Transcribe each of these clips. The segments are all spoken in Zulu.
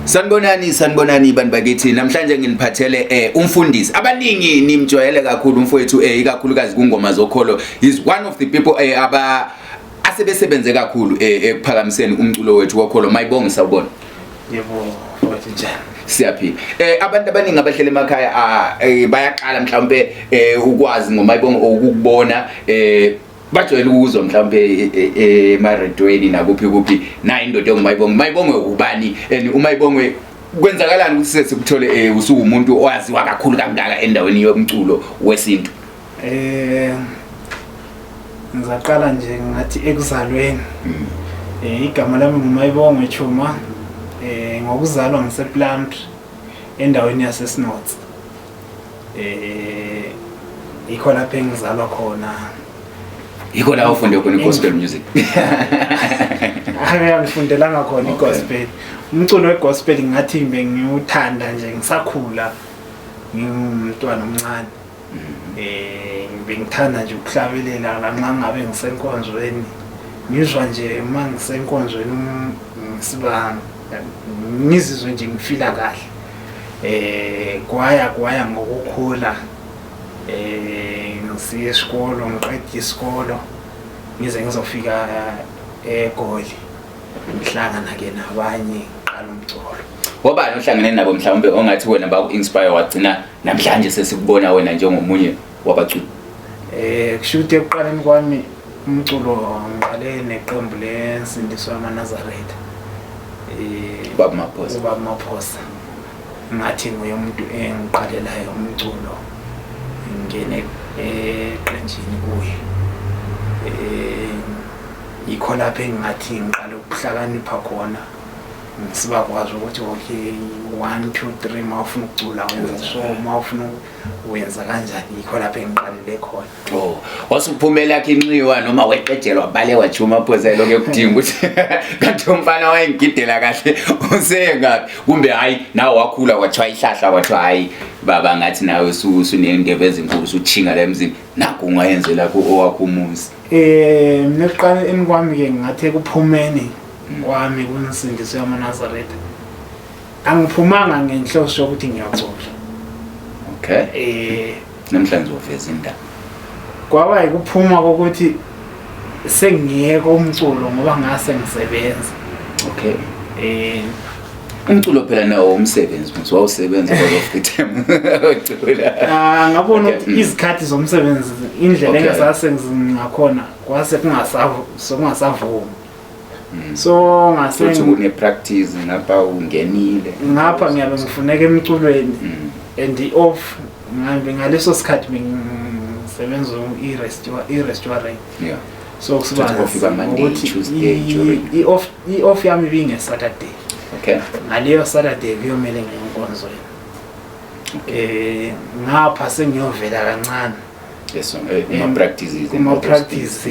Sanibonani bantu bakithi namhlanje nginiphathele umfundisi abaningi nimjwayele kakhulu umfowethu ikakhulukazi kungoma zokholo is one of the people asebesebenze kakhulu ekuphakamiseni umculo wethu wokholo mayibonge sawubona yebo mfowethu njani siyaphila abantu abaningi abahlele emakhaya bayaqala mhlawumbe ukwazi ngomayibonge ukubona bajwayele ukuzwa mhlawumbe emaredweni nakuphi na indoda ongmayibonge ubani umayibonge kwenzakalani ukuthi sikuthole usuku umuntu owaziwa kakhulu kangaka endaweni yomculo wesintu ngizaqala nje ngathi ekuzalweni igama lami ngumayibonge Chuma ngokuzalwa ngisePlant endaweni yaseSnots ikho lapho engizalwa khona yiko la ufunde khona gospel music ngifundelanga khona igospel umculo wegospel ngathi bengiwuthanda nje ngisakhula ngumntwana omncane bengithanda nje ukuhlabelela lanxa ngabe ngisenkonzweni ngizwa nje uma ngisenkonzweni ngisiba ngizizwe nje ngifila kahle kwaya ngokukhula ngisiya esikolo ngiqedile isikolo ngize ngizofika eGoli ngihlangana ke nabanye qala umculo wabani ohlangene nabo mhlawumbe ongathi wena baku-inspire wagcina namhlanje sesikubona wena njengomunye wabaculi kushuthi ekuqaleni kwami umculo ngiqale neqembu leNsindiso yamaNazaretha Baba Maphosa Baba Maphosa ngathi nguye umuntu engiqalelayo umculo ngene eqenjini kuye yikho lapho engathi ngiqala ukuhlakanipha khona ngisiba kwazi ukuthi okay 1 2 3 mawufuna ukucula wenza so mawufuna wenza kanjani yikho lapho engiqalele khona wasuphumela kinxiwa noma weqejelwa bale wajuma Maphosa lokho ekudinga ukuthi kanti umfana wayengidela kahle usengapi kumbe hayi nawe wakhula kwathiwa ihlahla kwathiwa hayi baba ngathi nawe usunendebe ezinkulu usuthinga la emzini naku ungayenzela owakho umuzi mina eqala enikwami ke ngathi kuphumeni kwami kuNsindiso yamaNazaretha angiphumanga ngenhloso yokuthi ngiyacula okay namhlanje uveza indaba kwaba yikuphuma kokuthi sengiyeke umculo ngoba ngase ngisebenza okay umculo phela nawo umsebenzi manje wawusebenza all of the time ucula ngabona ukuthi izikhathi zomsebenzi indlela engasase ngizingakhona kwase kungasavuma so ngase une practice ngapha ungenile ngapha ngiyabe ngifuneka emculweni and off ngaleso sikhathi bengisebenza i-restaurant yeah so kusiba Monday Tuesday i-off yami binge Saturday okay ngaleyo Saturday kuyomela ngenkonzweni ngapha sengiyovela kancane yes practices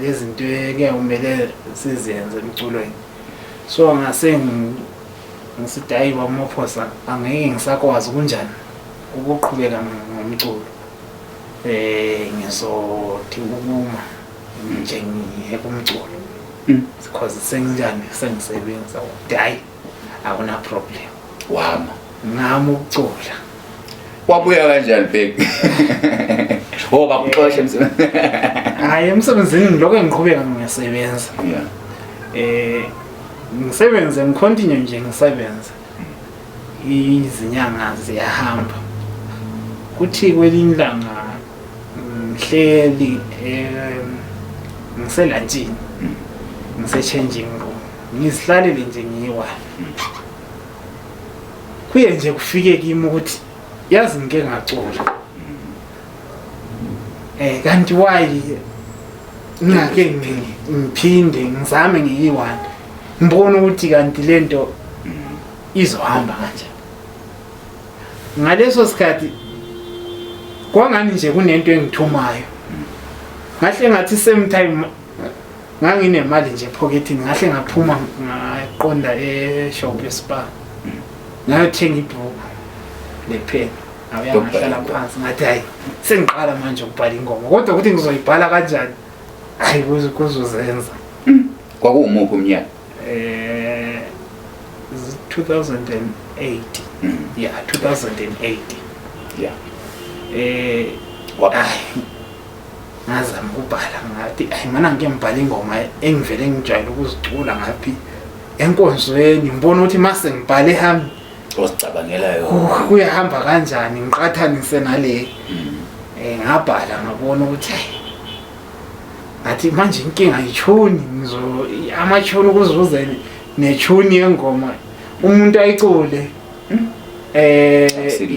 lezinto ekuyomela sizenze emculweni so ngase ngisithi hayi Baba Maphosa angeke ngisakwazi kunjani ukuqhubeka ngomculo ngizothi ukuma nje ngiyeke because senginjani sengisebenza hayi akuna problem wama ngama ukucula wabuya kanjani bheki bakuxosha emsebenzini hayi emsebenzini ngiloko ngiqhubeka ngiyasebenza yeah ngisebenze ngicontinue nje ngisebenza izinyanga ziyahamba kuthi kwelinye ilanga ngihleli ngiselantshini ngise-changing room ngizihlalele nje ngiyiwala kuye nje kufike kimi ukuthi yazi ngike ngacula kanti why ngake ngiphinde ngizame ngiyiwala ngibona ukuthi kanti lento izohamba kanje ngaleso sikhathi kwangani nje kunento engithumayo ngahle ngathi same time nganginemali nje pocketini ngahle ngaphuma ngaqonda e-shop ye-Spar ngayothenga ibhuku lepen awuyangahlala phansi ngathi hayi sengiqala manje ukubhala ingoma kodwa ukuthi ngizoyibhala kanjani hayi kuzozenza kwakuwumuphi umnyaka 2008 yeah 2008 yeah ngazama ukubhala ngathi mana ngike ngibhala ingoma engivele ngijwayele ukuzicula ngaphi enkonzweni ngibona ukuthi mase ngibhale hamba osicabangelayo kuyahamba kanjani ngiqathanise nale ngabhala ngabona ukuthi ngathi manje inkinga yithuni amachoni kuzuze nechuni yengoma umuntu ayicule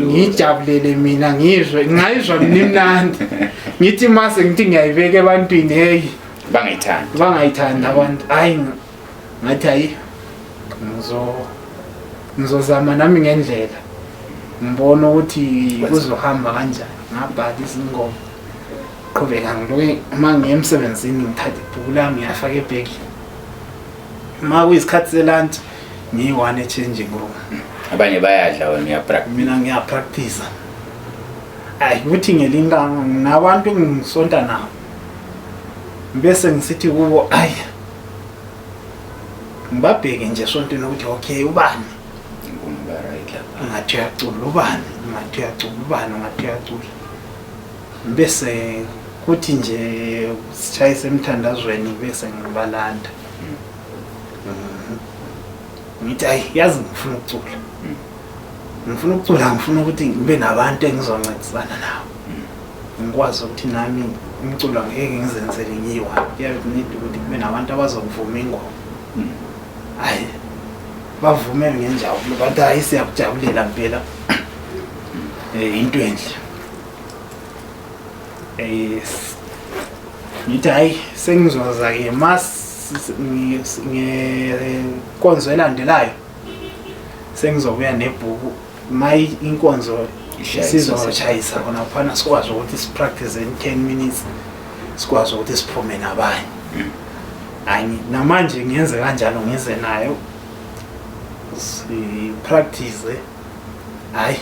ngijabulele mina ngayizwa nimnandi ngithi mase ngithi ngiyayibeka ebantwini hey bangayithanda abantu hayi ngathi hayi ngizozama nami ngendlela ngibona ukuthi kuzohamba kanjani ngabhala izingoma qhubeka ngiloke uma ngiyemsebenzini ngithatha ibhuku lami ngiyafaka ebhekini uma kuyisikhathi selunch ngiyi-1 e-changing room abanye bayadla wena uyapractice mina ngiyapractice hayi ukuthi ngelinganga nginabantu engisonta nabo bese ngisithi kubo hayi ngibabheke nje esontweni ukuthi okay ubani ngathi uyacula ubani ngathi uyacula ubani ngathi uyacula bese kuthi nje sishayise emthandazweni bese ngibalanda ngithi hayi yazi ngifuna ukucula ngifuna ukuthi ngibe nabantu engizoncedisana nabo ngikwazi ukuthi nami umculo ngeke ngizenzele ngiyiwa kuyadinga ukuthi kube nabantu abazokuvuma ingoma hayi bavumele ngenjabulo bathi hayi siyakujabulela impela into enhle ngithi hayi sengizoza-ke ngenkonzo elandelayo sengizobuya nebhuku ma inkonzo sizoshayisa khona phana sikwazi ukuthi sipractice in 10 minutes sikwazi ukuthi siphume nabanye hayi namanje ngiyenze kanjalo ngize nayo sipractice hayi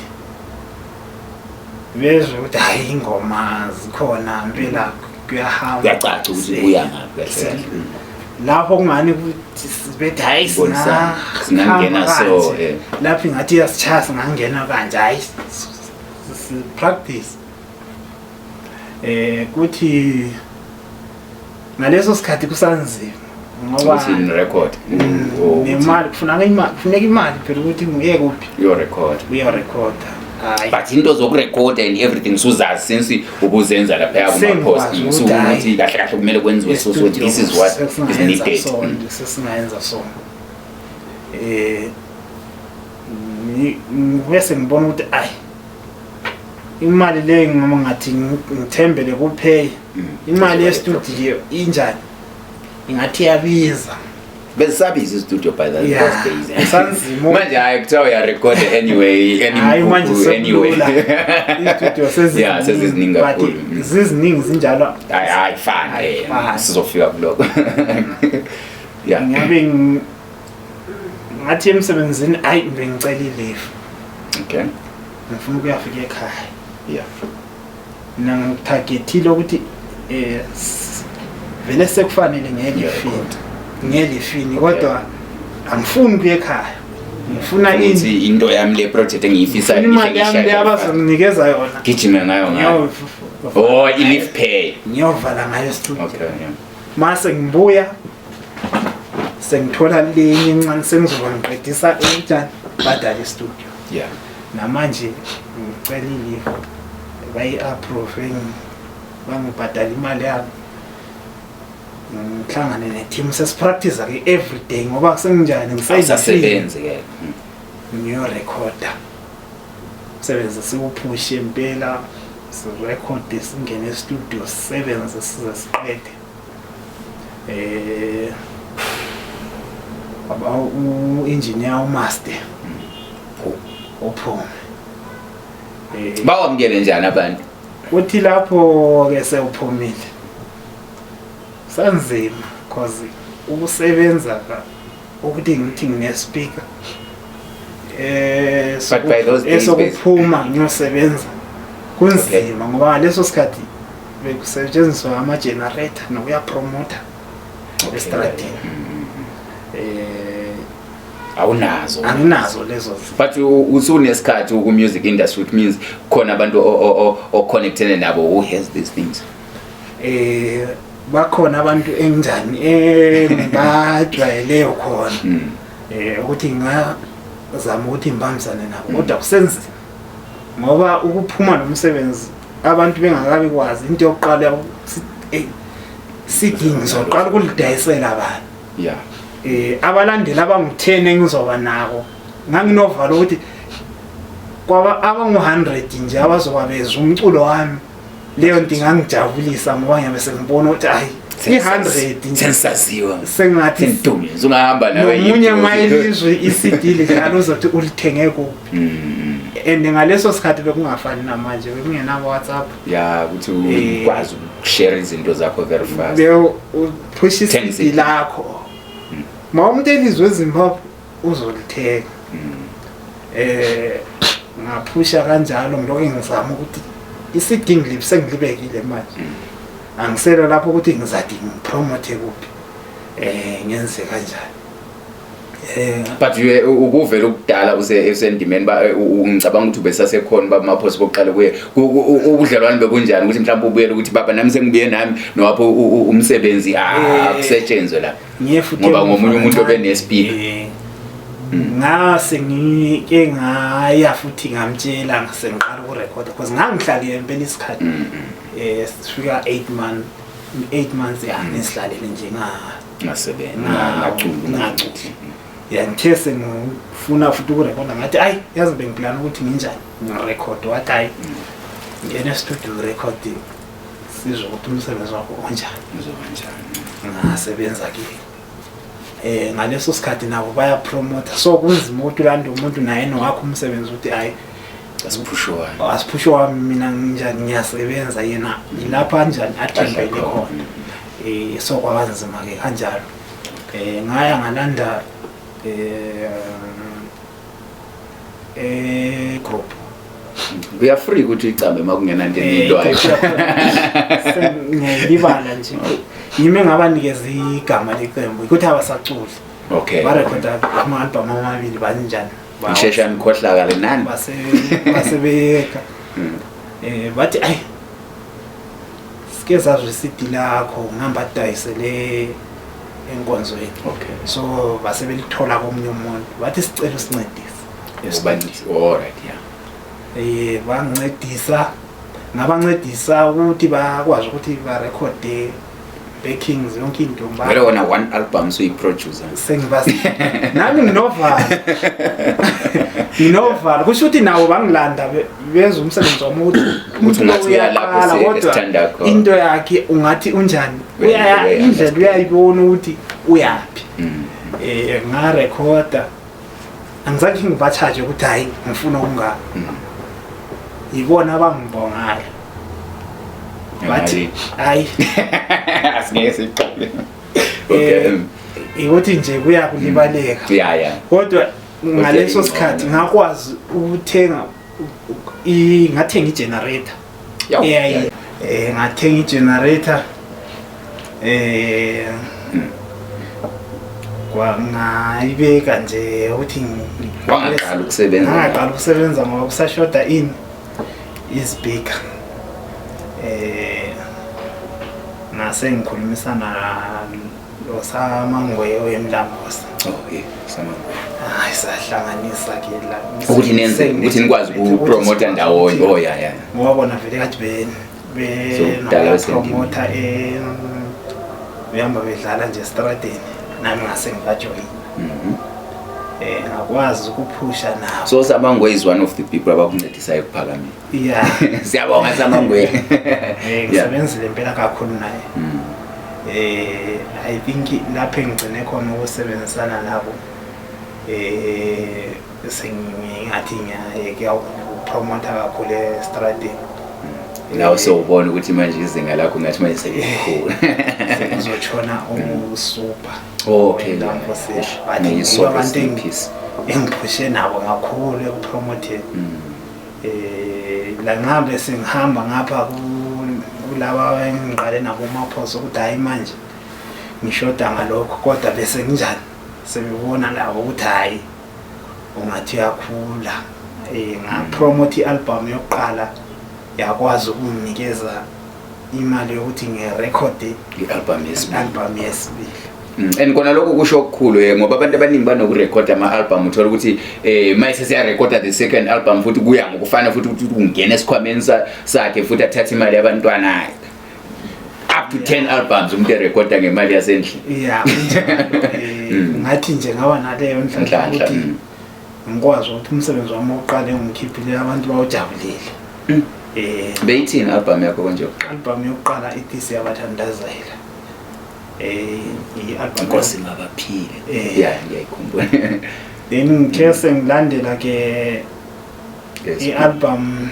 bezwe ukuthi hayi ingoma zikhona impela kuyahamba kuyacaca ukuthi ubuya ngaphi lapho kungani ukuthi sibethi hayi singangena so lapho ngathi yasichaya singangena kanje hayi practice kuthi ngaleso sikhathi kusanzima ngoba in record nemali kufuneka imali phela ukuthi ngiyeke kuphi uyorecorda but into zokurecorda and everything suzazi since ubuzenza lapha kuma-posting ukuthi kahle kahle kumele kwenziwe so this is what is needed sesingayenza so bese ngibona ukuthi ayi imali le ngoma ngathi ngithembele kupay imali ye-studio injani ingathi yabiza besabiza i-studio by those days sanzima manje hayi kuthiwa uyarecorda anyway anyway i-studio seziziningi kakhulu ziziningi zinjalo hayi fana sizofika kuloko ngabe ngathi emsebenzini hayi bengicela i-leave okay ngifuna ukuyafika ekhaya nangithagethile ukuthi vele sekufanele ngelifini kodwa angifuni ukuya ekhaya ngifuna into yami le project engiyifisayo imali yami le abazonginikeza yona gijime ngayo i-leave pay ngiyovala ngayo studio okay mase ngibuya sengithola linye incane sengizoba ngiqedisa utshani badala istudio namanje ngicela i-leave bayi-approve bangibhadala imali yami ngihlangane ne-team sesipractice-ke every day ngoba senginjani ngisasebenzi-ke ngiyorekhoda msebenzi siwuphushe impela sirekhode singene estudio sisebenze size siqede u-engineer umaster uphume bawamukele njani abantu uthi lapho-ke sewuphumile sanzima cause ukusebenza ukuthi ngithi ngine-speaker esokuphuma ngiyosebenza kunzima ngoba ngaleso sikhathi bekusetshenziswa ama-generator nokuyapromota estradini awunazo anginazo lezo but usunesikhathi ku music industry, which means khona abantu o connected nabo who has these things. Bakhona abantu enjani bajwayele khona ukuthi ngazama ukuthi ngibambisane nabo kodwa kusenza ngoba ukuphuma nomsebenzi abantu bengakabi kwazi into yokuqala sithi ngizoqala ukulidayisela abantu abalandeli abangu-10 engizoba nako nganginovalo ukuthi kwaba abangu-100 nje abazoba bezwa umculo wami leyo nto ingangijabulisa ngoba ngiyabe sengibona ukuthi hayi i-100 sensaziwa sengathi intombi ungahamba nomunye mayelizwe i-CD lidlala uzothi ulithenge kuphi and ngaleso sikhathi bekungafani namanje bekungenabo WhatsApp ukuthi ukwazi ukushare izinto zakho very fast push i-CD lakho ma umuntu elizwe eZimbabwe uzolithenga ngaphusha kanjalo ngiloko ngizama ukuthi i-CD sengilibekile manje angisela lapho ukuthi ngizathi ngipromote kuphi ngenze kanjani but ukuvela ukudala usendimeni ngicabanga ukuthi besasekhona baba maphosi bokuqala kuye ubudlelwane bekunjani ukuthi mhlawumbe ubuyele ukuthi baba nami sengibuye nami nowapho umsebenzi akusetshenzwe la ngoba ngomunye umuntu obenespeed ngase ngike ngaya futhi ngamtshela ngisengiqala ukurecorda because ngangihlalile empela isikhathi sifika 8 months ngisihlalele nje ngasebenza ngacula ngithe sengifuna futhi ukurecorda ngathi ayi yazi bengiplana ukuthi nginjani ngirecord wathi hayi ngene studio recording sizwe ukuthi umsebenzi wakho onjani ngasebenza ke ngaleso sikhathi nabo baya promote so kunzima ukuthi ulande umuntu naye nowakho umsebenzi ukuthi hayi asiphusho wami mina njani ngiyasebenza yena ilapha kanjani athembele khona so kwabanzima ke kanjalo ngaya ngalanda group we are free ukuthi icambe makungena into enidwayo ngiyibala nje yimi ngabanikeza igama leqembu ukuthi abasaculi okay barekhoda ama-album amabili banjani ngishesha ngikhohlakala nani basebeka bathi ayi sike zazi i-CD lakho ngihamba adayisele enkonzweni okay so basebelithola komunye umuntu bathi sicela sincedise alright bangincedisa ngabancedisa ukuthi bakwazi ukuthi barekhode backings yonke into vele wona one album so i-producer sengibasi nami nginovalo kusho ukuthi nawo bangilanda bezwe umsebenzi womuntu uyaqala kodwa into yakhe ungathi unjani indlela uyayibona ukuthi uyaphi ngarekhoda angizange ngibachaje ukuthi hayi ngifuna ukungaka yibona abangibongayo bathi hayi asingeke siqale ukuthi nje kuyakulibaleka kodwa ngaleso sikhathi ngakwazi ukuthenga ngathenga i-generator ngathenga i-generator kwangayibeka nje ukuthi ngaqala ukusebenza ngoba kusashoda ispeaker ngase ngikhulumisana loSamangwe oyemlambosa hayi sahlanganisa ke la ukuthi nenze ukuthi nikwazi ukupromote ndawonye ngoba vele kathi promoter behamba bedlala nje estradeni nami ngase ngibajoyina ngakwazi ukuphusha nabo so Samangwe is one of the people abakuncedisayo ukuphakamisa siyabonga Samangwe ngisebenzile impela kakhulu naye I think lapho ngigcine khona ukusebenzisana nabo sengingathi ngiyeke ukupromota kakhulu estradeni lawo sewubona ukuthi manje izinga lakho ngathi manje selikhulu ngizotshona usuper okay lapho abantu engiphushe nabo kakhulu ekupromoteni la ngabe sengihamba ngapha kulaba engiqale nabo maphoso ukuthi hayi manje ngishoda ngalokho kodwa bese njani sebebona labo ukuthi hayi ungathi uyakhula ngapromote i-album yokuqala yakwazi ukunginikeza imali yokuthi ngirecord i-album yesibili. And kona lokho kusho okukhulu ngoba abantu abaningi banokurecord ama-album uthola ukuthi mayise siyarecorda the second album futhi kuya ngokufana futhi ukuthi ungena esikhwameni sakhe futhi athathe imali yabantwana up to 10 albums umuntu erecorda ngemali yasendlini. Yeah, ngathi nje ngaba naleyo ndlela ukuthi ngikwazi ukuthi umsebenzi wami oqale ngikhiphile abantu bawujabulile. Beyithini album yakho konje? Album yokuqala ithi siyabathandazela. I-album Nkosi mabaphile. Yeah, ngiyayikhumbula. Then ngikese ngilandela ke i-album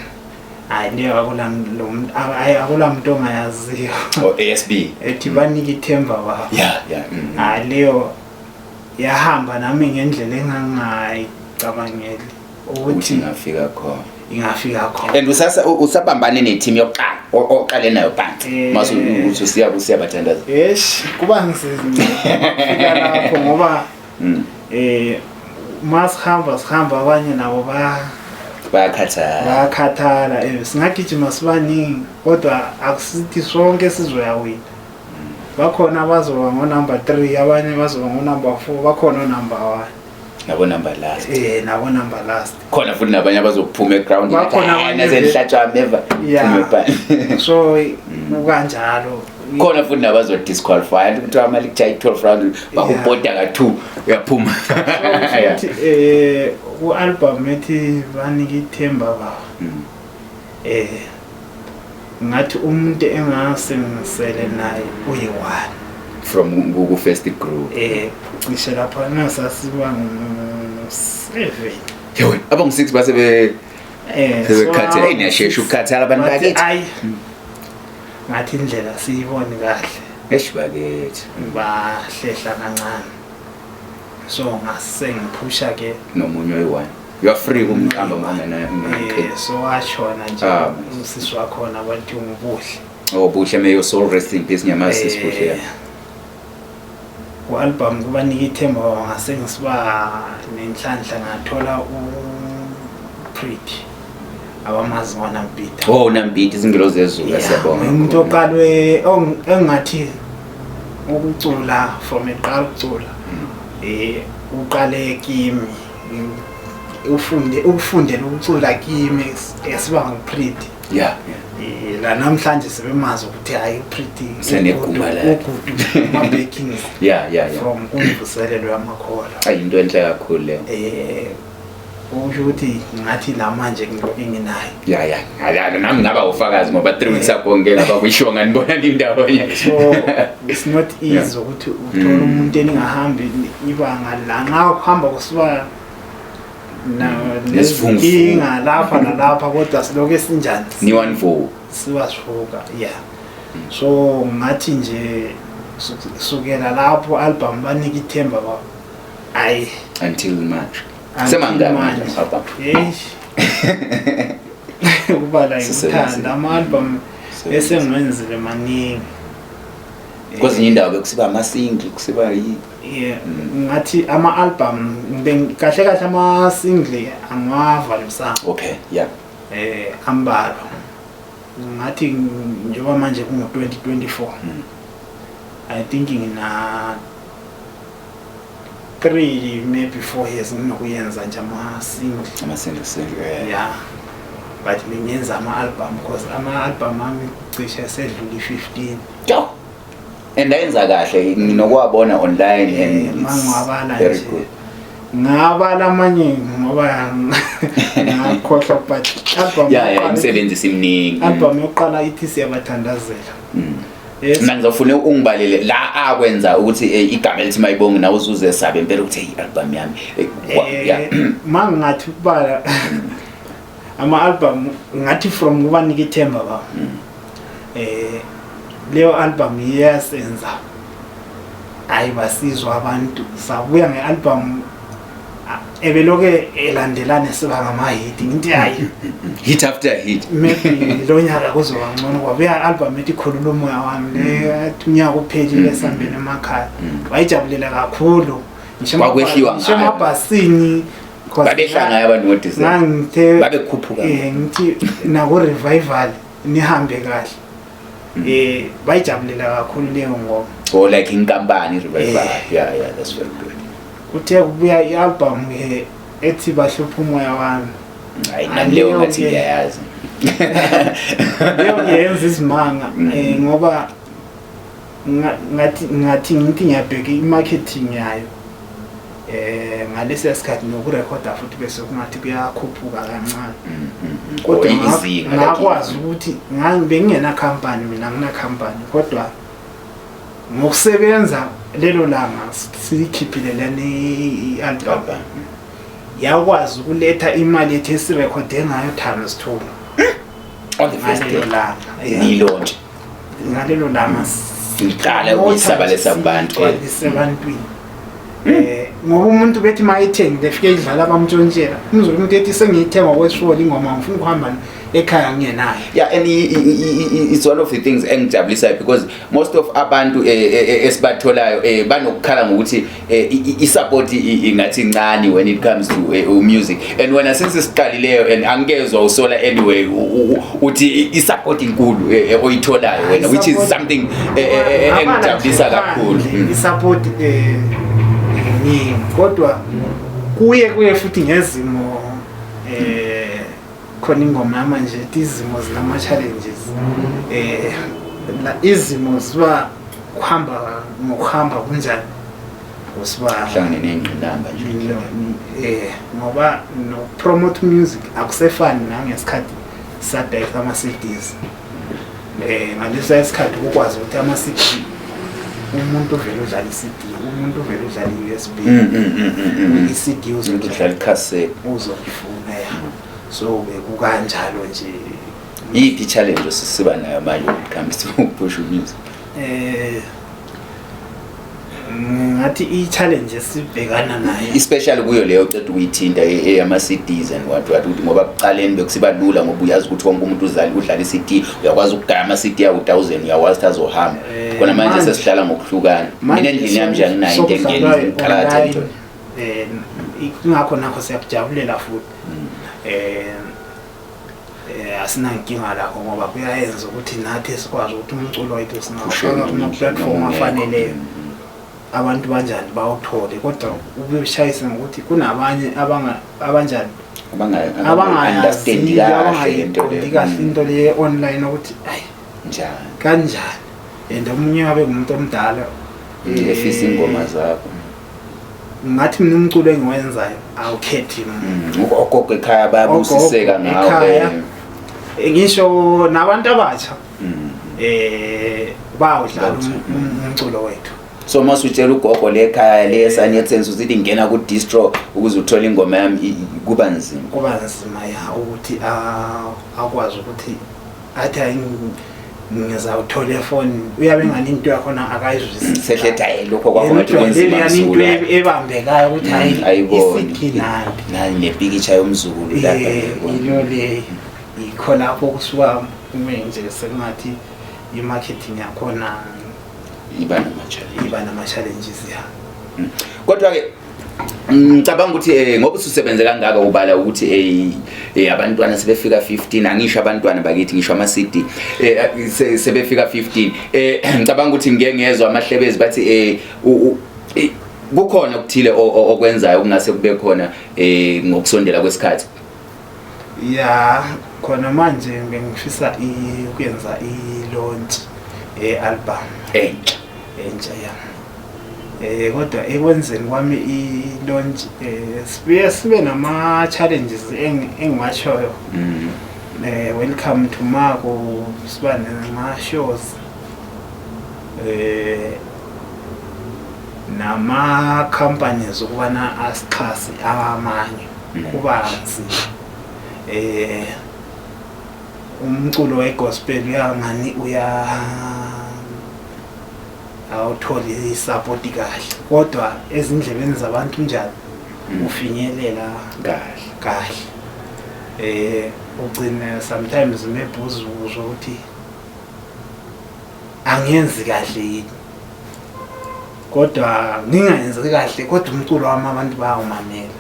leyo akula muntu ongayaziyo. ASB. Ethi banike ithemba baba. Yeah. Leyo yahamba nami ngendlela engangayicabangeli ukuthi ingafika khona. And usabambane ne-team yokuqala oqale nayo phansi mase usiyabathandaza. Yes, kuba ngisifika lapho ngoba masihamba abanye nabo bayakhathala singagijima sibaningi kodwa akusithi sonke sizoyawina. Bakhona abazoba ngo-number 3 abanye bazoba ngo-number 4 bakhona o-number 1 nabo number last. Nabo number last. Khona futhi nabanye abazophuma eground nazenhlatshwa never phuma phansi. So kanjalo. Khona futhi nabazo disqualify ukuthi amali kujayi 12 round bakubhoda ka2 uyaphuma. Ku-album ethi banike ithemba baba. Ngathi umuntu engasengisele naye uyi-1 from Google first group. Cishe lapha nasasiba ngo-7. Yho, abang 6 base sebekhathela niyashesha ukukhathala abantu bakithi. Ngathi indlela siyibone kahle. Eshibakethi Bahlehla kancane. So ngasengiphusha ke nomunye oyi-1. You are free kumqamba manje so washona nje usisi wakhona bathi ungubuhle. Buhle, may your soul rest in peace nyamasisi buhle. Ku-album kubanika ithemba ngase ngisiba nenhlanhla ngathola Pretty abamazi ngoNampita. Nampita izingilo zezulu siyabonga. Umuntu oqalwe engathi ukucula from eqala ukucula uqale kimi ufundela ukucula kimi esiba nguPretty. Yeah. La namhlanje sebemazi ukuthi hayi Pretty seneguma la ma-backings. Yeah. From kumvuselelo yamakhola. Ayinto enhle kakhulu le. Usho ukuthi ngathi la manje nginayo. Yeah. Nami ngaba ufakazi ngoba 3 weeks ago ngeke ngaba kuyisho nganibona indawo nye. So it's not easy ukuthi uthola umuntu eningahambi ibanga la nxa uhamba kusiba nesifunda lapha nalapha kodwa siloko esinjani niwanvo siwasuka. Yeah. So ngathi nje sukela lapho album banika ithemba baba until March semangani album kuba la ngithanda ama-album esengenzile maningi kwezinye indawo bekusiba ama-single kusiba ngathi ama-album kahle ama-single angiwavalisanga. Okay, yeah. Ambalwa ngathi njengoba manje kungu-2024 I think ngina 3 maybe 4 years nginokuyenza nje ama-single. Yeah, but ngiyenza ama-album because ama-album ami cishe esedlula 15. And ayenza kahle nginokuwabona online and very good. Ngabala manje ngoba ngakhohlwa but album imsebenzi simningi. Album yokuqala ithi siyabathandazela. Mina ngizofuna ungibalele la akwenza ukuthi igama elithi Mayibonge nawe uzuze sabe impela ukuthi i-album yami mangathi kubala ama-album ngathi from kubanika ithemba baba. Leyo album iyasenza ayibasizwa abantu sabuya nge-album ebeloke elandelane siba ngama-hit ngithi hayi hit after hit maybe lo nyaka kuzoba ngcono kwabuya i-album ethi khulula umoya wami le unyaka uphelile esambeni emakhaya wayijabulela kakhulu Kwakwehliwa ngayo. emabhasini babehlangana abantu ngodize ngangithe babekhuphuka ngithi nako revival nihambe kahle bayijabulela kakhulu leyo ngoma or like inkampani revival yeah that's very good kuthe kubuya i-album ethi bahlupha umoya wami hayi naleyo ngathi ngiyayazi leyo ngiyenza izimanga ngoba ngathi ngiyabheka i-marketing yayo ngalesi sikhathi nokurekhoda futhi bese kungathi kuyakhuphuka kancane kodwa ngakwazi ukuthi bengingena company mina ngina company kodwa ngokusebenza lelo langa sikhiphile leni album yakwazi ukuletha imali ethe esirekhode ngayo times 2 on the first day ni launch ngalelo langa siqala ukuyisabalisa abantu ebantwini ngoba umuntu bethi mayithengi defike idlala abamtshontshela umzulu umuntu ethi sengiyithenga kwesifoli ingoma ngifuna ukuhamba ekhaya ngiyenayo yeah and it's one of the things engijabulisayo because most of abantu esibatholayo banokukhala ngokuthi i-support ingathi incane when it comes to music and when since siqalileyo and angikezwa usola anyway uthi i-support inkulu oyitholayo wena which is something engijabulisa kakhulu i-support kodwa kuye futhi ngezimo khona ingoma manje izimo zinama challenges izimo ziba ngokuhamba kunjani usiba hlangene nengqinamba nje ngoba no promote music akusefani nangesikhathi sadayisa ama CDs ngalesa isikhathi ukwazi ukuthi ama CD umuntu vele udlala i-CD umuntu vele udlala i-USB i-CD uzodlala icassette uzofuna so bekukanjalo nje yiphi challenge sisiba nayo manje when it comes to push music ngathi i-challenge esibhekana nayo especially kuyo leyo uceda ukuyithinta ama CDs and what ngoba kuqaleni bekusiba lula ngoba uyazi ukuthi wonke umuntu udlala i-CD uyakwazi ukugaya ama CD ya 1000 uyawazi ukuthi azohamba khona manje sesihlala ngokuhlukana mina endlini yami nje anginayo into engenza iqhalatha nje ingakho nakho siyakujabulela futhi asinankinga lakho ngoba kuyayenza ukuthi nathi sikwazi ukuthi umculo wethu singawufaka kuma platform afaneleyo abantu banjani bawuthole kodwa ubeshayisa ngokuthi kunabanye abanjani understand kahle into le online ukuthi ayi njani kanjani and omunye wabe umuntu omdala efisa ingoma zakho ngathi mina umculo engiwenzayo awukhethi ogogo ekhaya bayabusiseka ngawo ngisho nabantu abatsha bawudlala umculo wethu so masutshela ugogo lekhaya lesanetsense uzithi ngena ku distro ukuze uthole ingoma yami kuba nzima ya ukuthi akwazi ukuthi athi ngizawuthola ifone uyabe ngani into yakhona akayizwisisi sehletha lokho kwakho ngathi kwenzima into ebambekayo ukuthi ayiboni nani nepicture yomzukulu lapha ilo le ikhona lapho kusuka nje sengathi i-marketing yakhona iba nama challenges ya kodwa ke ngicabanga ukuthi ngoba ususebenze kangaka ubala ukuthi abantwana sebefika 15 angisho abantwana bakithi ngisho ama CD sebefika 15 ngicabanga ukuthi ngiyengezwe amahlebezi bathi kukhona ukuthile okwenzayo kungase kube khona ngokusondela kwesikhathi ya khona manje ngifisa ukuyenza i-launch album entsha ya kodwa ekwenzeni kwami i-launch sibe nama challenges engiwatshoyo welcome to Mako siba nama shows nama companies ukubana asixhase amanye kubanzi umculo wegospel uyangani awutholi support kahle kodwa ezindlebeni zabantu njalo ufinyelela kahle ugcina sometimes mebuza ukuthi angenzi kahle yini kodwa ngingayenzi kahle kodwa umculo wami abantu bayawumamela.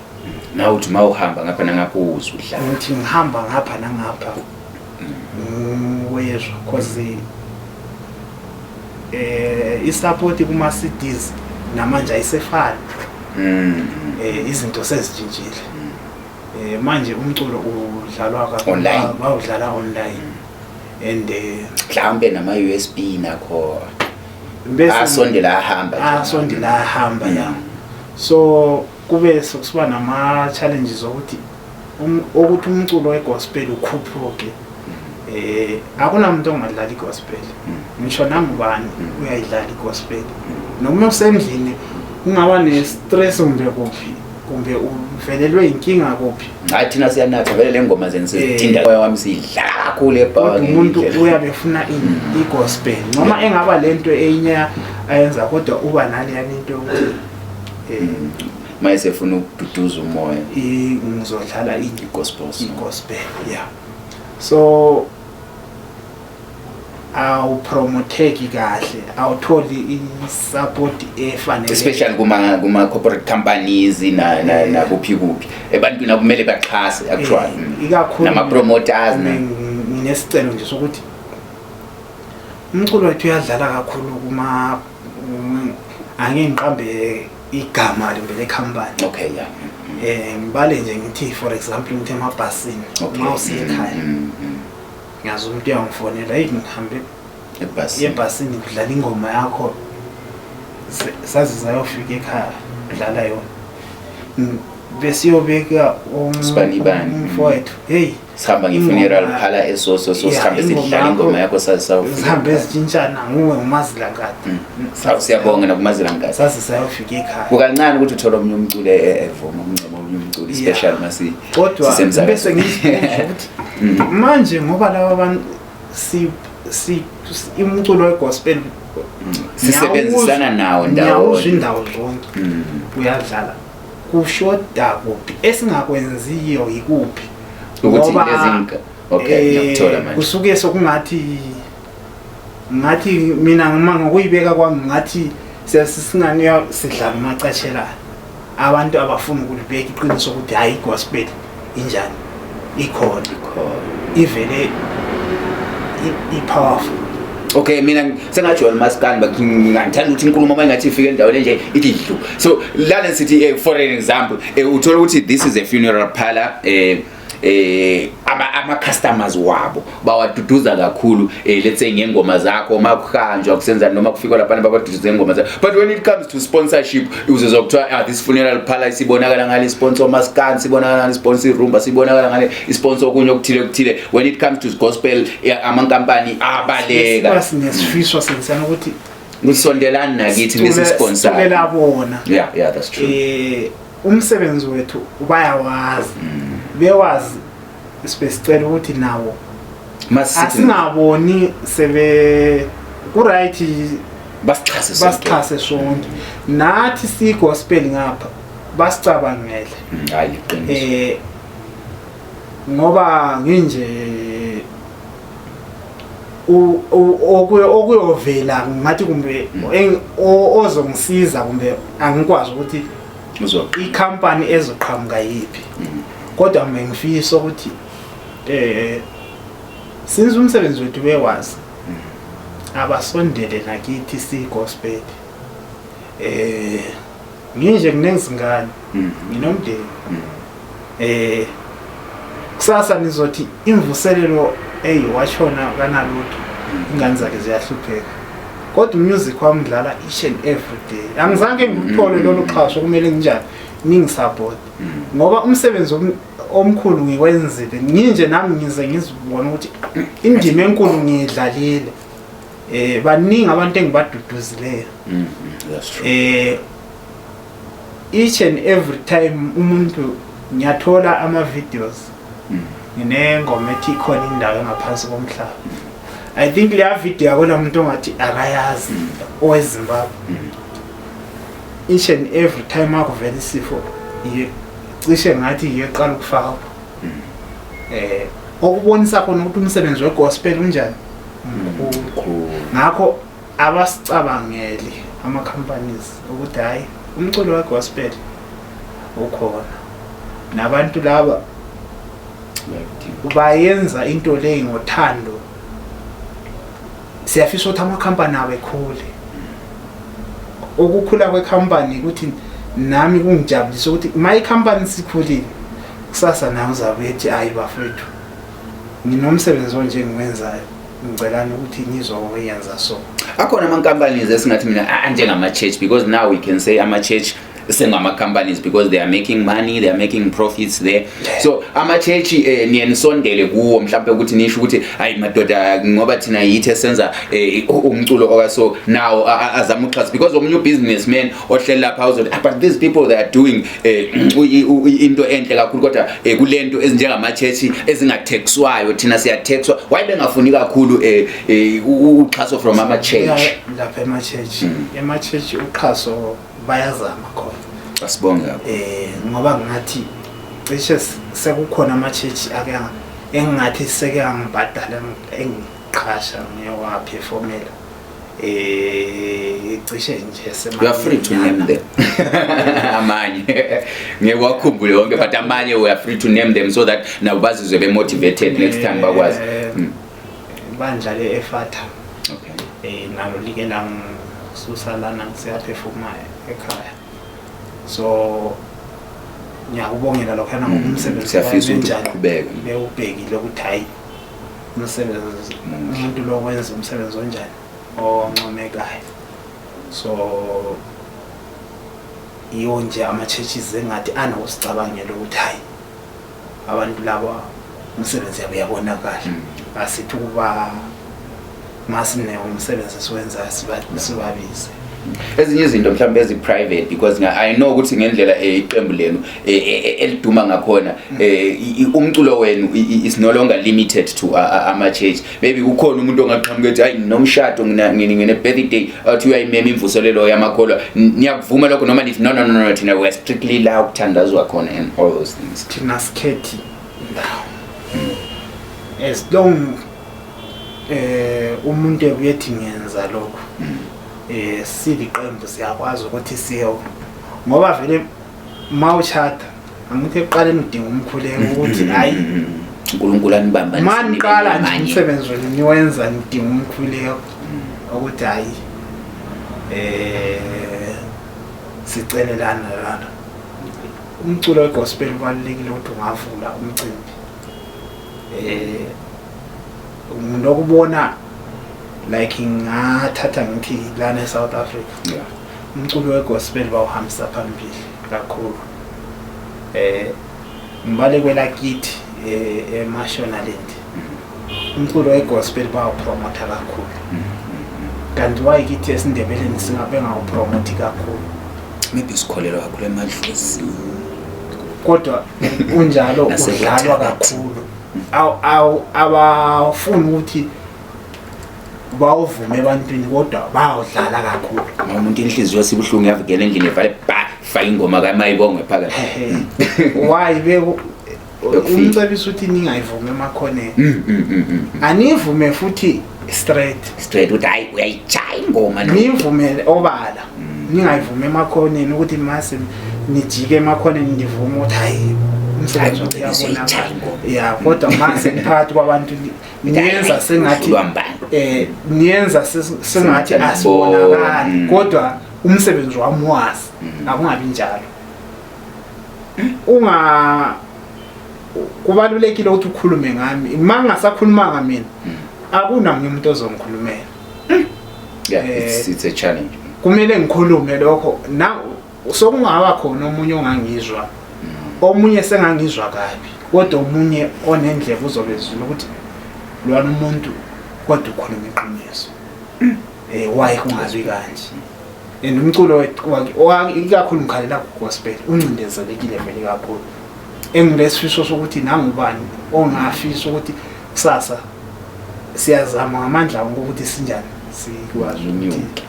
Nawuthi mawuhamba ngapha nangapha uzudla Ngithi ngihamba ngapha nangapha wezwa cause i-support kuma CDs namanje ayisefani. Izinto sezitshintshile. Manje umculo udlalwa kakhulu bawudlala online and mhlambe nama USB nakho bese asondela ahamba ya. So kube sokusiba nama challenges ukuthi ukuthi umculo wegospel ukhuphuke. Akunamuntu ongadlala igospel. Ngisho nami ubani uyayidlala igospel. Noma usendlini ungaba ne-stress kumbe uvelelwe inkinga kuphi. Hayi thina siyanatha vele lengoma zenizithinda moya wami sidla kakhulu ebhange. Umuntu uyabe ufuna igospel noma engaba lento eyinya ayenza kodwa uba nale yanento ukuthi mayese ufuna ukududuza umoya ngizodlala igospel yeah. So awupromoteki kahle awutholi i-support efanele especially kuma corporate companies na kuphi ebantwini akumele baxhase actually ikakhulu nama promoters nginesicelo nje sokuthi umculo wethu uyadlala kakhulu kuma ake ngiqambe igama le company. Okay, yeah. Ngibale nje ngithi for example ngithi emabhasini mawusekhaya ngiyazi umuntu uyangifonela ngihambe ebhasini kudlala ingoma yakho sazi sayofika ekhaya kudlala yona bese yobeka umfowethu hey sihamba ngefuneral phala esoso sihambe sidlala ingoma yakho sihambe ezintshana nguwe umazila kade siyabonga nakumazila ngade sazi sayofika ekhaya kukancane ukuthi uthola umunye umculo evuma umncamo omunye umculo special masi kodwa bese ngizibuza ukuthi manje ngoba laba abantu umculo wegospel sisebenzisana nawo ndawo zonke uyadlala kushoda kuphi esingakwenziyo ikuphi ukuthi lezinka ngiyakuthola manje kusuke sokungathi mina ngokuyibeka kwami ngathi sesingane sidlala amacashela abantu abafuna ukulibeka iqiniso ukuthi hayi gospel injani ikhona ivele ipowerful. Okay, mina sengajola maskani ngithanda ukuthi inkulumo mayingathi ifike endaweni nje ithi dlu. So lana sithi for an example uthola ukuthi this is a funeral parlor ama customers wabo bawaduduza kakhulu let's say ngengoma zakho makuhanjwa kusenza noma kufika lapha babaduduza ngengoma zakho, but when it comes to sponsorship uzozwa kuthiwa this funeral parlor sibonakala ngale sponsor maskani, sibonakala ngale sponsor rumba, sibonakala ngale sponsor kunye okuthile. When it comes to gospel amankampani abaleka sinesifiswa senzana ukuthi kusondelana nakithi nesisponsor sibela bona. Yeah, that's true. Umsebenzi wethu bayawazi bewazi sibesicela ukuthi nawo asingaboni sebe ku-right basichase sonke nathi si-gospel ngapha basicabangele hayi iqiniso ngoba nginje okuyovela ngathi kumbe ozongisiza kumbe angikwazi ukuthi i-company ezoqhamuka yipi kodwa ngifisa ukuthi since umsebenzi wethu bewazi abasondele nakithi si-gospel nginje kunezingane nginomndeni kusasa nizothi imvuselelo washona kanalutho ingane zakhe ziyahlupheka kodwa music wami ngidlala each and every day angizange ngikuthole lolu xhaso kumele njani ningisupport ngoba umsebenzi omkhulu ngikwenzile nginje nami ngize ngizibona ukuthi indima enkulu ngiyidlalile baningi abantu engibaduduzileyo that's true. Each and every time umuntu ngiyathola ama videos nginengoma ethi khona indawo engaphansi komhlaba. I think leya video yakona umuntu ongathi akayazi oweZimbabwe. Each and every time akuvela isifo cishe ngathi iyeqala ukufaka okubonisa khona ukuthi umsebenzi wegospel unjani ngakho abasicabangeli ama-companies ukuthi hayi umculo we-gospel ukhona nabantu laba bayenza into leyi ngothando siyafisa ukuthi ama-company abe khule ukukhula kwe-company ukuthi nami kungijabulisa ukuthi ma i-company sikhulile kusasa nawe uzabe ethi hayi bafethu nginomsebenzi onje ngiwenzayo ngicelana ukuthi ngizoyenza so akhona ama-companies esingathi mina njengama-church because now we can say ama-church sengama-companies because they are making money, they are making profits there. So ama-church niyenisondele kuwo mhlawumbe ukuthi nisho ukuthi hayi madoda ngoba thina yithi esenza umculo okaso now azama uxhasa because omunye businessman ohleli lapha uzothi but these people they are doing into enhle kakhulu kodwa kulento ezinjengama-church ezingathexwayo thina siyathexwa why bengafuni kakhulu uxhaso from ama-church lapha ema-church uxhaso bayazama khona asibonge ngoba ngathi cishe sekukhona ama-church engathi seke angibhadala engiqhasha ngiyowaphefomela cishe nje you are free to name them amanye ngeke wakhumbule wonke but amanye we are free to name them so that nabo bazizwe be-motivated next time bakwazi bandla le-efata okay nalo like langisusa lana siyaphefuma ekhaya so ngiyakubongela lokhana ngomsebenzi siyafisa ukuqhubeka bewubhekile ukuthi hayi umsebenzi umuntu lo wenza umsebenzi onjani oncomekayo so iyo nje ama-churches engathi anosicabangela ukuthi hayi abantu laba umsebenzi yabo yabonakala asithi ukuba masine umsebenzi siwenzayo sibabize ezinye izinto mhlawumbe ezi-private because I know ukuthi ngendlela iqembu lenu eliduma ngakhona umculo wenu is no longer limited to ama-church maybe kukhona umuntu ongaqhamuka ethi hayi nomshado ngine-birthday athi uyayimema imvuselelo yamakholwa niyakuvuma lokho noma nithi no thina we are strictly la ukuthandazwa khona and all those things thina sikhethi ndawo as long umuntu ebuyethi ngenza lokho siliqembu siyakwazi ukuthi siyo ngoba vele mawushada angithi eqaleni udinga umkhuleko ukuthi hayi uNkulunkulu anibamba maniqala nje umsebenzi wenu niwenza nidinga umkhuleko ukuthi hayi sicelelana lana umculo wegospel ubalulekile ukuthi ungavula umcimbi umuntu okubona like ngathatha ngithi lana eSouth Africa umculo wegospel bawuhambisa phambili kakhulu ngibale kwelakithi eMashonaland umculo wegospel bawupromota kakhulu kanti wayikithi esindebeleni singabe ngawupromoti kakhulu maybe sikholelwa kakhulu emadlozini kodwa unjalo udlalwa kakhulu abafuni ukuthi bawuvume ebantwini kodwa bawudlala kakhulu umuntu inhliziyo sibuhlungu yavukela endlini evale fa ingoma kaMayibongwe phakathi why umcebisa ukuthi ningayivumi emakhoneni anivume futhi straight ukuthi hayi uyayijaya ingoma nivume obala ningayivumi emakhoneni ukuthi mase nijike emakhoneni nivume ukuthi hayi umsebenzi uyabona ya kodwa mase phakathi kwabantu niyenza sengathi niyenza sengathi asibonakali kodwa umsebenzi wami wazi akungabi njalo kubalulekile ukuthi ukhulume ngami mangasakhuluma mina akunamunye umuntu ozongikhulumela it's a challenge kumele ngikhulume lokho na sokungaba khona omunye ongangizwa omunye sengangizwa kabi kodwa omunye onendlebe uzobezula ukuthi lwana umuntu kodwa ukhuluma iqiniso why kungazi kanje and umculo ikakhulu ngikhalela ku-gospel uncindezelekile vele kakhulu engilesifiso sokuthi nangubani ongafisa ukuthi kusasa siyazama ngamandla ukuthi sinjani sikwazi ukuthi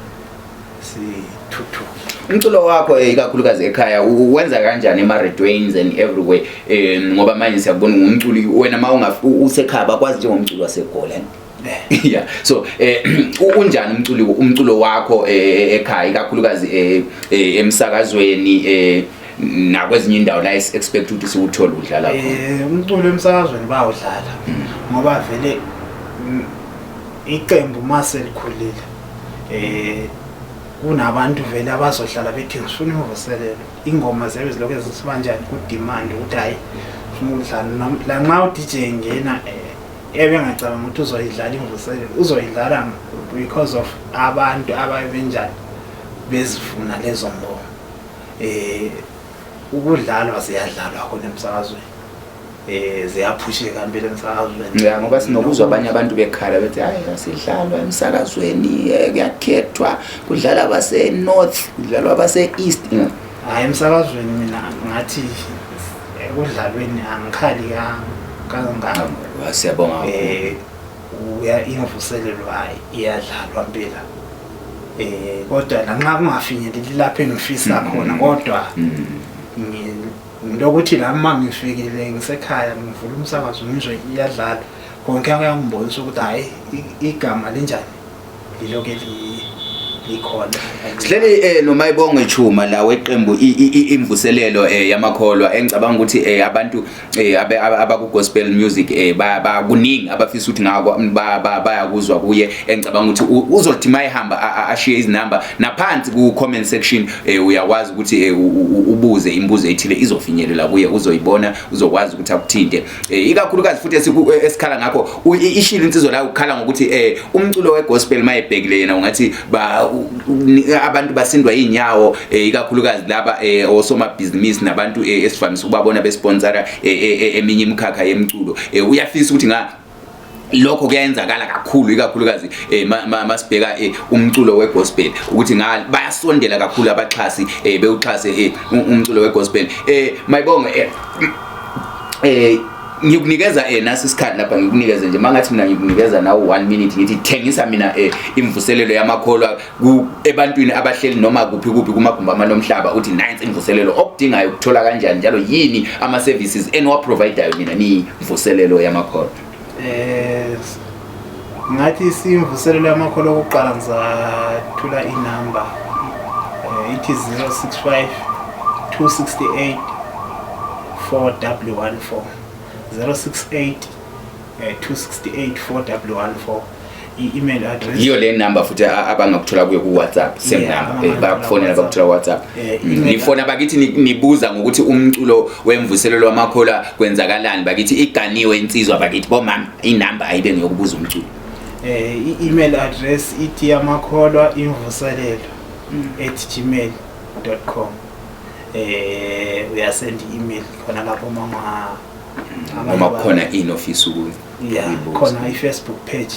sithuthuke umculo wakho ikakhulukazi ekhaya uwenza kanjani ema-radioways and everywhere ngoba manje siyakubona ngumculi wena ma usekhaya bakwazi njengomculi waseGolan Yeah, so unjani umculo wakho ekhaya ikakhulukazi emsakazweni nakwezinye indawo la expect ukuthi siwuthola udlala khona? Umculo emsakazweni bayawudlala ngoba vele iqembu mase likhulile kunabantu vele abazohlala bethi ngifuna ukuvuselelo ingoma zebe zilokho ezisibanjani ku demand ukuthi hayi ufuna ukudlala la nxa u DJ ngena ebengacabanga ukuthi uzoyidlala imvuselelo uzoyidlala because of abantu ababenjani bezifuna lezo ngoma ukudlalwa ziyadlalwa khona emsakazweni ziyaphusheka impela emsakazweni yeah ngoba sinokuzwa abanye abantu bekhala bethi hayi asidlalwa emsakazweni kuyakhethwa kudlala abase north kudlalwa abase east hayi emsakazweni mina ngathi ekudlalweni angikhali kangaka siyabonga uya imvuselelo hayi iyadlalwa impela kodwa la nxa kungafinyeleli lapho engifisa khona kodwa ngilokuthi la mangifikile ngisekhaya ngivula umsakazo ngizwe iyadlala konke akuyangibonisa ukuthi hayi igama linjani liloke likhona. Sihleli noMayibongo Chuma la weqembu imvuselelo yamakholwa engicabanga ukuthi abantu abaku gospel music bakuningi abafisa ukuthi ngako bayakuzwa kuye engicabanga ukuthi uzothi mayihamba ashiye izinamba naphansi ku comment section uyakwazi ukuthi ubuze imibuzo ethile izofinyelela kuye uzoyibona uzokwazi ukuthi akuthinte ikakhulukazi futhi esikhala ngakho ishilo insizwa la ukhala ngokuthi umculo wegospel mayebhekile yena ungathi abantu basindwa inyawo ikakhulukazi laba osomabhizinisi nabantu esivamise ukubabona besponsora eminye imikhakha yemculo uyafisa ukuthi lokho kuyenzakala kakhulu ikakhulukazi masibheka umculo wegospel ukuthi bayasondela kakhulu abaxhasi bewuxhase umculo wegospel Mayibongo ngikunikeza nasi isikhathi lapha ngikunikeze nje mangathi mina ngikunikeza nawo 1 minute ngithi thengisa mina imvuselelo yamakholwa ebantwini abahleli noma kuphi kumagumba amalomhlaba uthi nansi imvuselelo okudingayo ukuthola kanjani njalo yini ama services enwa provider mina ni imvuselelo yamakholwa ngathi simvuselelo yamakholwa oqala ngizathula inamba ithi 065 268 4W14 068 268 4W14 i-email address iyo le number futhi abangakuthola kuye ku WhatsApp same number bakufonela bakuthola WhatsApp nifona bakithi nibuza ngokuthi umculo wemvuselelo wamakholwa kwenzakalani bakithi iganiwe insizwa bakithi bomama inamba ayibe ngiyokubuza umculo i-email address ithi yamakholwa imvuselelo @gmail.com uyasend email khona lapho noma khona in-office ukuyo khona i-Facebook page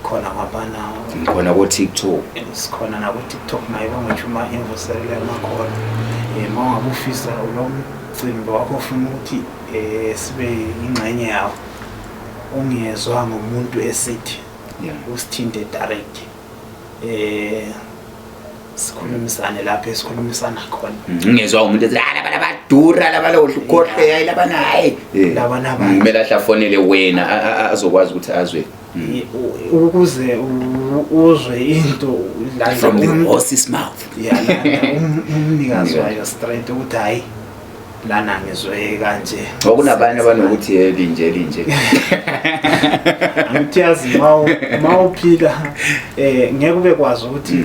khona ngabana khona ku TikTok sikhona na ku TikTok Mayibongo Chuma imvuselelo yamakholwa mangabe ufisa lo mcimbi wakho ufuna ukuthi sibe ingxenye yawo ungezwa ngomuntu esithi usithinte direct sikhulumisane lapho esikhulumisana khona ngezwe umuntu ethi la badura la balokhohle hayi labana hayi labana kumele ahlafonele wena azokwazi ukuthi azwe ukuze uzwe into la from the horse's mouth umnikazi wayo straight ukuthi hayi lana ngizwe kanje okunabanye abanokuthi linje angithiyazi mawuphila ngeke ube kwazi ukuthi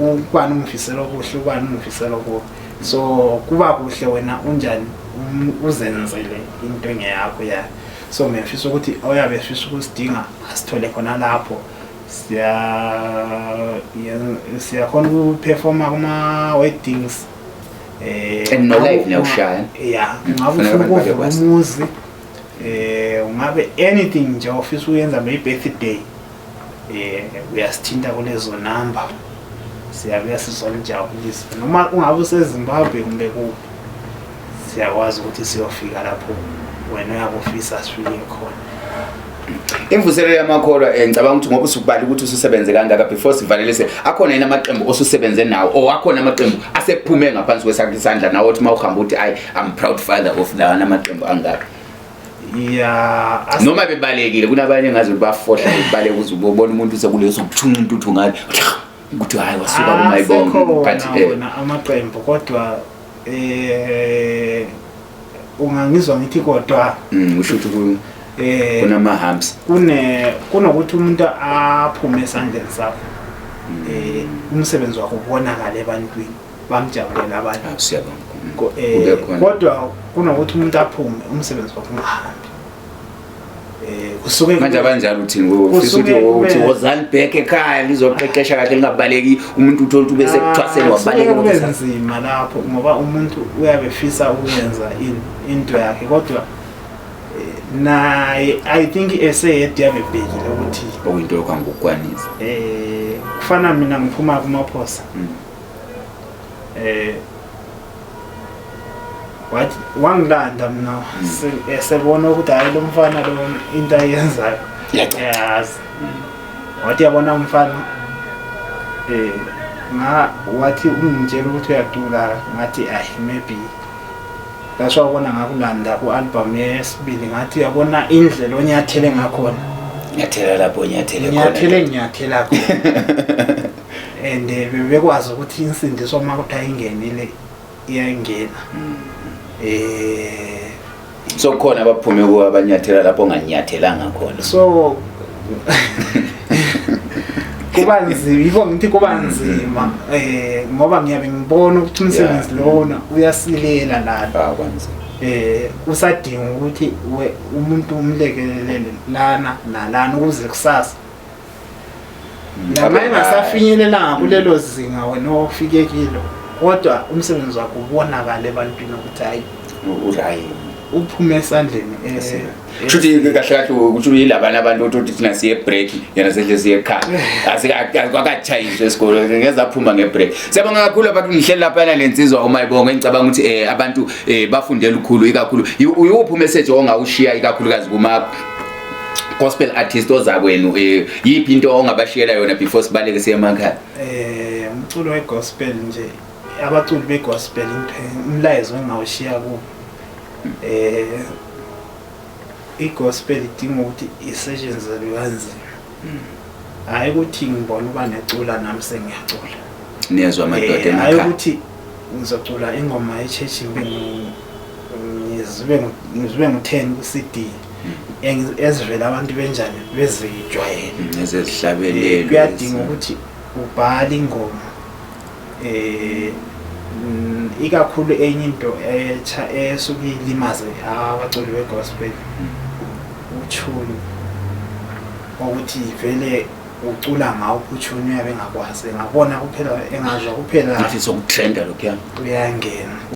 ubani umfisela okuhle ubani umfisela okubi so kuba kuhle wena unjani uzenzele into engeyakho ya so ngifisa ukuthi oyabe efisa ukusidinga asithole khona lapho siyakhona ukuperforma kuma weddings no live niyawushaya yeah ngabe ufuna ukuvula umuzi ungabe anything nje ofisa uyenza maybe birthday uyasithinta kulezo number siyabuya sizonijabulisa noma ungabe useZimbabwe kumbe kuphi siyakwazi ukuthi siyofika lapho wena uyabufisa sifike khona imvuselelo yamakholwa ngicabanga ukuthi ngoba usubali ukuthi ususebenze kangaka before sivalelise akhona yena amaqembu osusebenze nawo o akhona amaqembu asephume ngaphansi kwesakhe isandla nawo uthi mawuhamba uthi I'm proud father of la amaqembu angaka yeah noma bebalekile kunabanye ngaze bafohla bebaleka uze ubone umuntu sekuleso kuthunqa intuthu ngale ukuthi hayi wasuka kumayibongo but wona amaqembu kodwa ungangizwa ngithi kodwa usho ukuthi kunama humps kunokuthi umuntu aphume esandleni sakho umsebenzi wakho ubonakala ebantwini bamjabulela abantu siyabonga kodwa kunokuthi umuntu aphume umsebenzi wakho ungahambi kusuke manje abanjalo uthini ufisa ukuthi wozani back ekhaya lizoqeqesha kahle lingabaleki umuntu uthola ukuthi bese kuthwaseni wabaleka kubenzima lapho ngoba umuntu uyabefisa ukwenza into yakhe kodwa naye I think eseyedi yabebhekile ukuthi okuyinto yokwangukwanisa kufana mina ngiphuma kumaphosa wathi wangilanda mina sebona ukuthi hayi lo mfana lo into ayenzayo yazi wathi yabona umfana wathi ungitshela ukuthi uyadula ngathi maybe that's why ubona ngakulanda ku-album yesibili ngathi uyabona indlela onyathele ngakhona nyathela lapho nyathela khona and bebekwazi ukuthi insindiso uma kuthi ayingenile iyangena so khona abaphume kuba abanyathela lapho onganyathelanga khona so kuba nzima yiko ngithi kuba nzima ngoba ngiyabe ngibona ukuthi umsebenzi lona uyasilela lapha kwanzima usadinga ukuthi umuntu umlekelele lana nalana ukuze kusasa ngamanye ngasafinyelela kulelo zinga wena ofike kilo kodwa umsebenzi wakho ubonakala ebantwini ukuthi hayi urayi uphume esandleni shuthi kahle kahle ukuthi yilabana abantu othi thina siye break yena senje siye ekhaya kwakachayiswa esikole ngeza phuma ngebreak siyabonga kakhulu abantu ngihleli lapha lensizwa umayibongo engicabanga ukuthi abantu bafundela ukukhulu ikakhulu uyuphi message ongawushiya ikakhulukazi kuma gospel artist ozakwenu yiphi into ongabashiyela yona before sibaleke siye emakhaya umculo wegospel nje abaculi begospel umlayezo engawushiya ku igospel idinga ukuthi isetshenziswe kanzima hayi ukuthi ngibona uba necula nami sengiyacula niyezwa amadoda emakhaya hayi ukuthi ngizocula ingoma ye-church ngizibe ngu-10 ku-CD ezivela abantu benjani bezijwayele ezezihlabelelo kuyadinga ukuthi ubhale ingoma ikakhulu enye into esuke ilimaze abaculi begospel uthuni ukuthi vele ucula ngawo uthuni uyabe engakwazi ngabona kuphela engazwa kuphela ngathi sokutrenda lokho uyangena